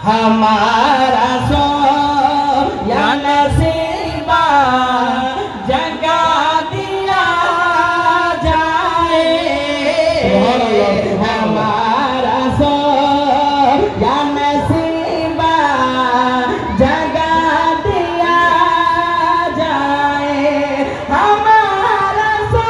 हमारा सो या नसीबा जगा दिया जाए। हमारा सो या नसीबा जगा दिया जाए। हमारा सो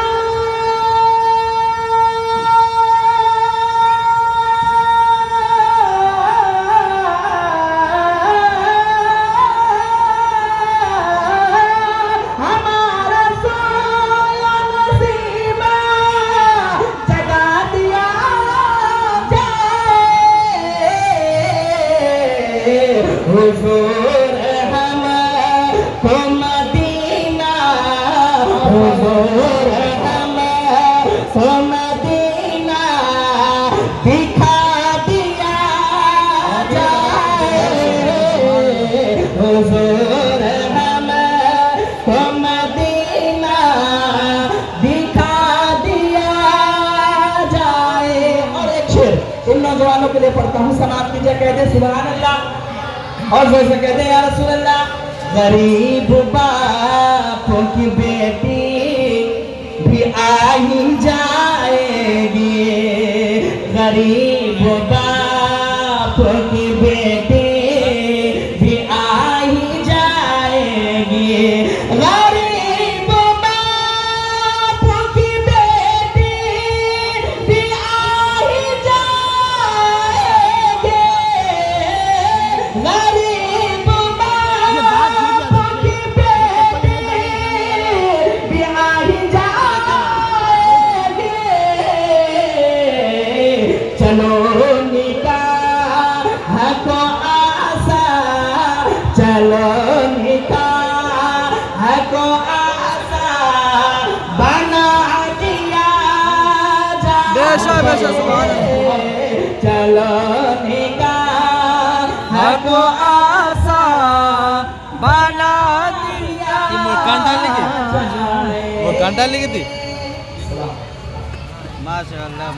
हुजूर हमको मदीना, हुजूर हमको मदीना दिखा दिया जाए। हुजूर हमको मदीना दिखा दिया जाए। और एक शेर इन नौजवानों के लिए पढ़ता हूँ, समाप्त कीजिए। कहते सुभान अल्लाह और जोर से कहते हैं या रसूल अल्लाह। गरीब बापों की बेटी भी आ ही जाएगी, गरीब बापों की बेटी भी आ ही जाएगी। गरीब बापों की बेटी भी आ ही जाएगी। गरीब बापों की बेटी भी आ ही जाएगी। चलो निकाह को आसा, चलो निकाह को आसा बना दिया जाए। चलो निकाह को आसा बना दिया वो कांटा लेगी थी। माशाअल्लाह।